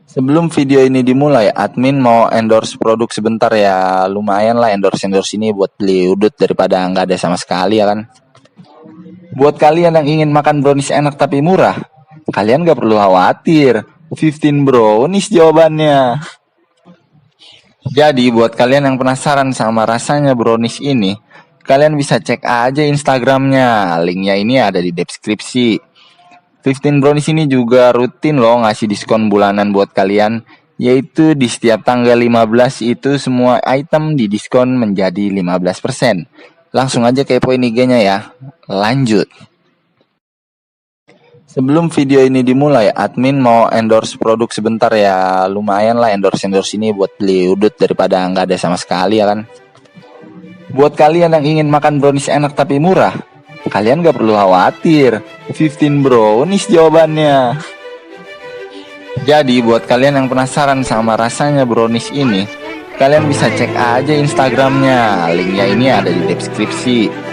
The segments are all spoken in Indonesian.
Sebelum video ini dimulai, admin mau endorse produk sebentar ya. Lumayan lah endorse ini buat beli udut daripada nggak ada sama sekali ya kan. Buat kalian yang ingin makan brownies enak tapi murah, kalian nggak perlu khawatir. 15 brownies jawabannya. Jadi buat kalian yang penasaran sama rasanya brownies ini, kalian bisa cek aja Instagramnya. Linknya ini ada di deskripsi. 15 Brownies ini juga rutin loh ngasih diskon bulanan buat kalian, yaitu di setiap tanggal 15 itu semua item didiskon menjadi 15%. Langsung aja kepoin IG-nya ya. Lanjut. Sebelum video ini dimulai, admin mau endorse produk sebentar ya. Lumayan lah endorse ini buat beli udut daripada nggak ada sama sekali ya kan. Buat kalian yang ingin makan brownies enak tapi murah, kalian gak perlu khawatir. 15 brownies jawabannya. Jadi buat kalian yang penasaran sama rasanya brownies ini, kalian bisa cek aja Instagramnya. Linknya ini ada di deskripsi.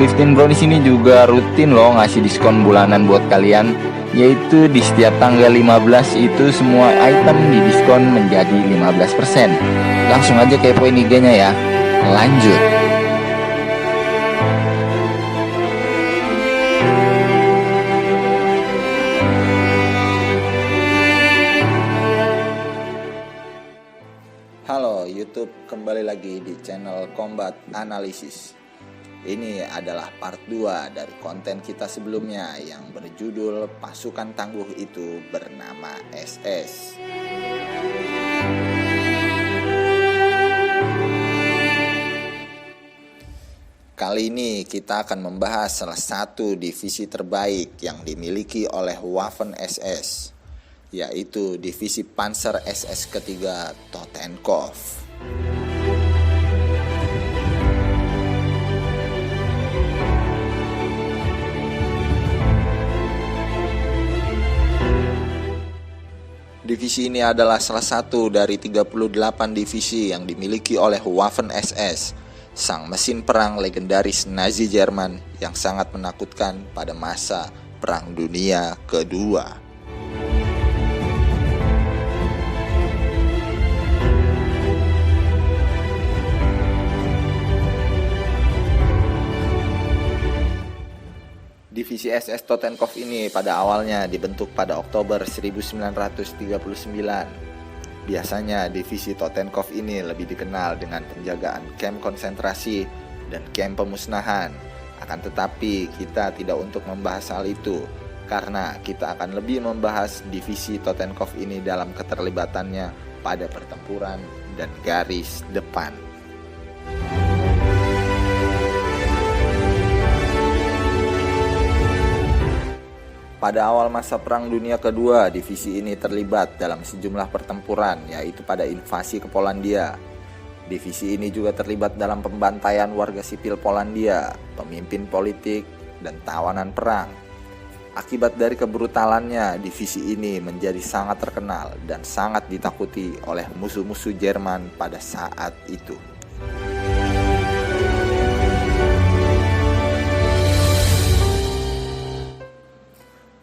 15 Brownies ini juga rutin loh ngasih diskon bulanan buat kalian, yaitu di setiap tanggal 15 itu semua item didiskon menjadi 15%. Langsung aja kepoin IG-nya ya. Lanjut. Halo YouTube, kembali lagi di channel Combat Analysis. Ini adalah part 2 dari konten kita sebelumnya yang berjudul Pasukan Tangguh Itu Bernama SS. Kali ini kita akan membahas salah satu divisi terbaik yang dimiliki oleh Waffen SS, yaitu divisi Panzer SS ketiga Totenkopf. Divisi ini adalah salah satu dari 38 divisi yang dimiliki oleh Waffen SS, sang mesin perang legendaris Nazi Jerman yang sangat menakutkan pada masa Perang Dunia Kedua. Divisi SS Totenkopf ini pada awalnya dibentuk pada Oktober 1939. Biasanya divisi Totenkopf ini lebih dikenal dengan penjagaan kamp konsentrasi dan kamp pemusnahan. Akan tetapi kita tidak untuk membahas hal itu, karena kita akan lebih membahas divisi Totenkopf ini dalam keterlibatannya pada pertempuran dan garis depan. Pada awal masa Perang Dunia Kedua, divisi ini terlibat dalam sejumlah pertempuran, yaitu pada invasi ke Polandia. Divisi ini juga terlibat dalam pembantaian warga sipil Polandia, pemimpin politik, dan tawanan perang. Akibat dari kebrutalannya, divisi ini menjadi sangat terkenal dan sangat ditakuti oleh musuh-musuh Jerman pada saat itu.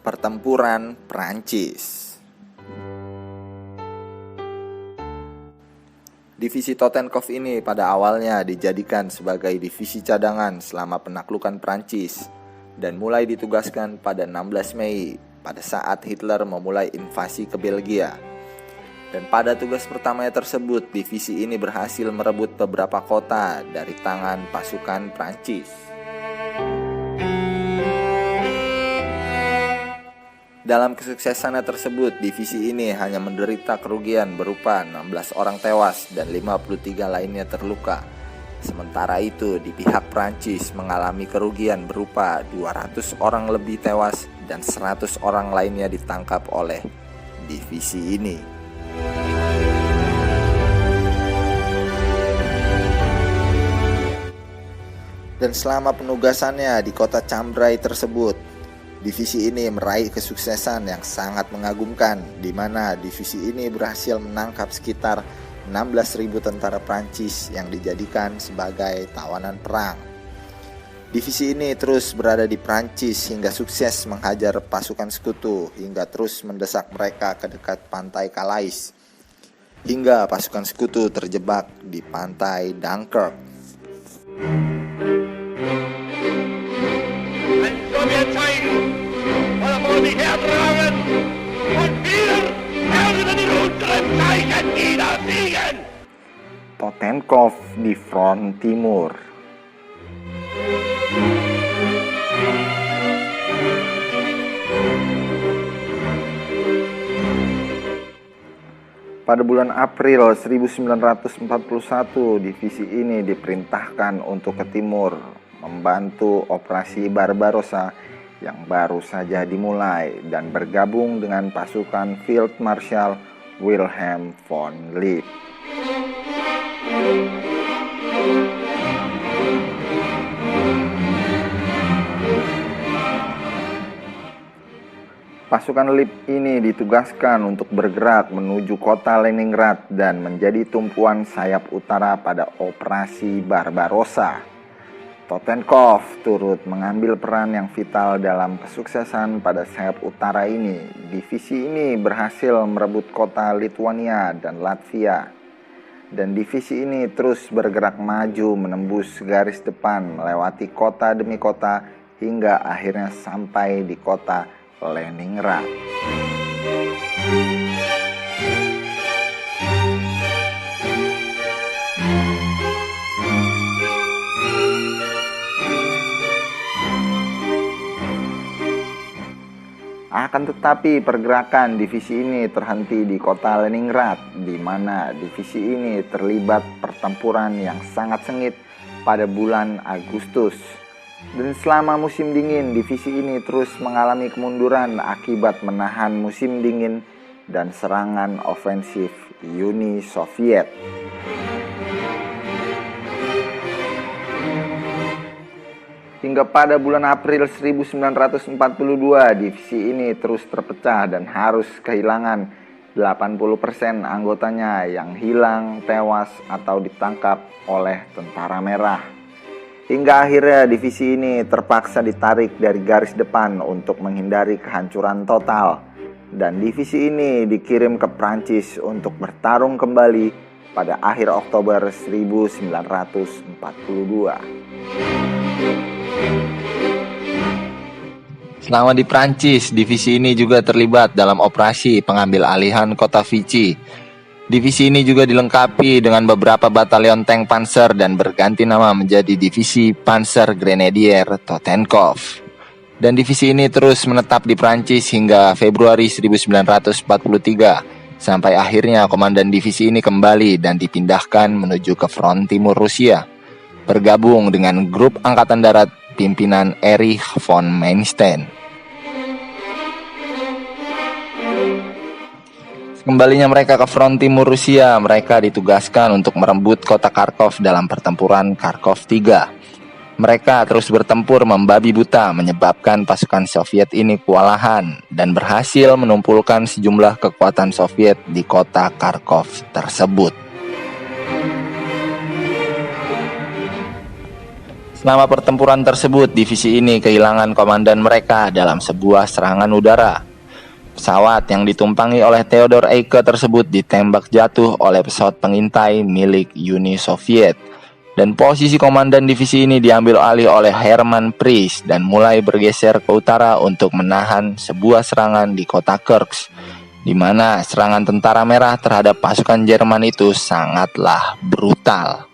Pertempuran Prancis. Divisi Totenkopf ini pada awalnya dijadikan sebagai divisi cadangan selama penaklukan Prancis dan mulai ditugaskan pada 16 Mei pada saat Hitler memulai invasi ke Belgia. Dan pada tugas pertamanya tersebut, divisi ini berhasil merebut beberapa kota dari tangan pasukan Prancis. Dalam kesuksesannya tersebut, divisi ini hanya menderita kerugian berupa 16 orang tewas dan 53 lainnya terluka. Sementara itu, di pihak Prancis mengalami kerugian berupa 200 orang lebih tewas dan 100 orang lainnya ditangkap oleh divisi ini. Dan selama penugasannya di kota Cambrai tersebut, divisi ini meraih kesuksesan yang sangat mengagumkan, di mana divisi ini berhasil menangkap sekitar 16.000 tentara Prancis yang dijadikan sebagai tawanan perang. Divisi ini terus berada di Prancis hingga sukses menghajar pasukan sekutu hingga terus mendesak mereka ke dekat pantai Calais, hingga pasukan sekutu terjebak di pantai Dunkirk. Totenkopf di front timur. Pada bulan April 1941, divisi ini diperintahkan untuk ke timur membantu operasi Barbarossa yang baru saja dimulai dan bergabung dengan pasukan Field Marshal Wilhelm von Lieb. Pasukan Lieb ini ditugaskan untuk bergerak menuju kota Leningrad dan menjadi tumpuan sayap utara pada operasi Barbarossa. Totenkopf turut mengambil peran yang vital dalam kesuksesan pada sayap utara ini. Divisi ini berhasil merebut kota Lithuania dan Latvia. Dan divisi ini terus bergerak maju menembus garis depan melewati kota demi kota hingga akhirnya sampai di kota Leningrad. Akan tetapi pergerakan divisi ini terhenti di kota Leningrad, di mana divisi ini terlibat pertempuran yang sangat sengit pada bulan Agustus. Dan selama musim dingin, divisi ini terus mengalami kemunduran akibat menahan musim dingin dan serangan ofensif Uni Soviet. Hingga pada bulan April 1942, divisi ini terus terpecah dan harus kehilangan 80% anggotanya yang hilang, tewas, atau ditangkap oleh Tentara Merah. Hingga akhirnya divisi ini terpaksa ditarik dari garis depan untuk menghindari kehancuran total. Dan divisi ini dikirim ke Prancis untuk bertarung kembali pada akhir Oktober 1942. Selama di Prancis, divisi ini juga terlibat dalam operasi pengambil alihan kota Vichy. Divisi ini juga dilengkapi dengan beberapa batalion tank panzer dan berganti nama menjadi Divisi Panzer Grenadier Totenkopf. Dan divisi ini terus menetap di Prancis hingga Februari 1943, sampai akhirnya komandan divisi ini kembali dan dipindahkan menuju ke front timur Rusia, bergabung dengan grup angkatan darat pimpinan Erich von Manstein. Kembalinya mereka ke front timur Rusia, mereka ditugaskan untuk merebut kota Kharkov dalam pertempuran Kharkov III. Mereka terus bertempur membabi buta, menyebabkan pasukan Soviet ini kewalahan dan berhasil menumpulkan sejumlah kekuatan Soviet di kota Kharkov tersebut. Selama pertempuran tersebut, divisi ini kehilangan komandan mereka dalam sebuah serangan udara. Pesawat yang ditumpangi oleh Theodor Eicke tersebut ditembak jatuh oleh pesawat pengintai milik Uni Soviet. Dan posisi komandan divisi ini diambil alih oleh Hermann Priest dan mulai bergeser ke utara untuk menahan sebuah serangan di kota Kursk, di mana serangan Tentara Merah terhadap pasukan Jerman itu sangatlah brutal.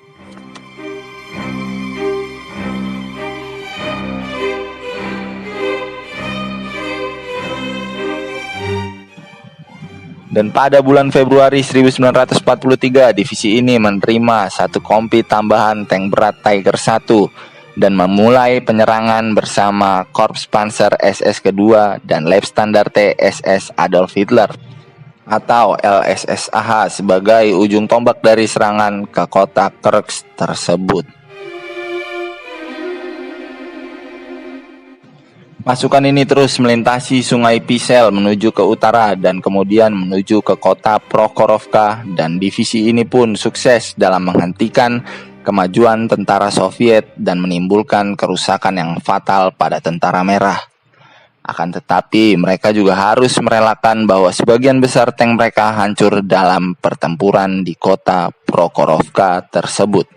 Dan pada bulan Februari 1943, divisi ini menerima satu kompi tambahan tank berat Tiger I dan memulai penyerangan bersama Korps Panzer SS kedua dan Leibstandarte SS Adolf Hitler atau LSSAH sebagai ujung tombak dari serangan ke kota Kursk tersebut. Pasukan ini terus melintasi sungai Pisel menuju ke utara dan kemudian menuju ke kota Prokhorovka, dan divisi ini pun sukses dalam menghentikan kemajuan tentara Soviet dan menimbulkan kerusakan yang fatal pada tentara merah. Akan tetapi mereka juga harus merelakan bahwa sebagian besar tank mereka hancur dalam pertempuran di kota Prokhorovka tersebut.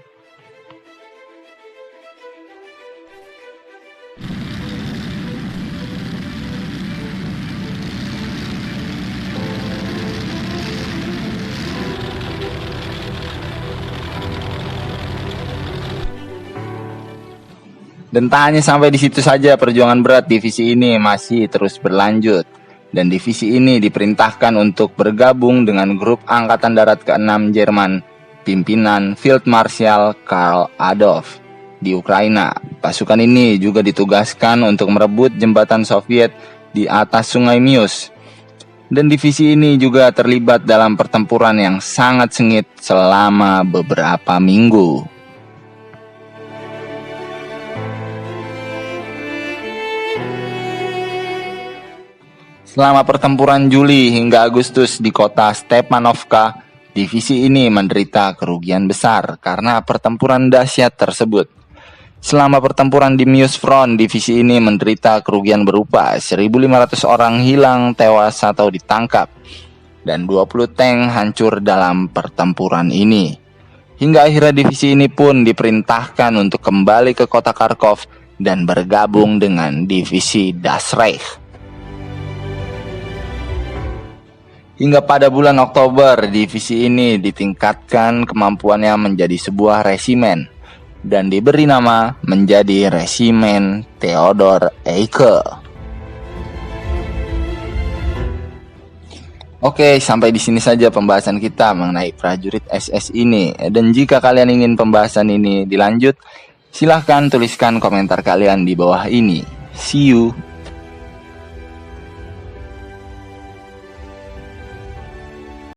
Dan tak hanya sampai di situ saja, perjuangan berat divisi ini masih terus berlanjut. Dan divisi ini diperintahkan untuk bergabung dengan grup Angkatan Darat ke-6 Jerman, pimpinan Field Marshal Karl Adolf di Ukraina. Pasukan ini juga ditugaskan untuk merebut jembatan Soviet di atas Sungai Mius. Dan divisi ini juga terlibat dalam pertempuran yang sangat sengit selama beberapa minggu. Selama pertempuran Juli hingga Agustus di kota Stepanovka, divisi ini menderita kerugian besar karena pertempuran dahsyat tersebut. Selama pertempuran di Mius Front, divisi ini menderita kerugian berupa 1.500 orang hilang, tewas atau ditangkap, dan 20 tank hancur dalam pertempuran ini. Hingga akhirnya divisi ini pun diperintahkan untuk kembali ke kota Kharkov dan bergabung dengan divisi Das Reich. Hingga pada bulan Oktober, divisi ini ditingkatkan kemampuannya menjadi sebuah resimen dan diberi nama menjadi Resimen Theodor Eicke. Oke, sampai di sini saja pembahasan kita mengenai prajurit SS ini. Dan jika kalian ingin pembahasan ini dilanjut, silahkan tuliskan komentar kalian di bawah ini. See you.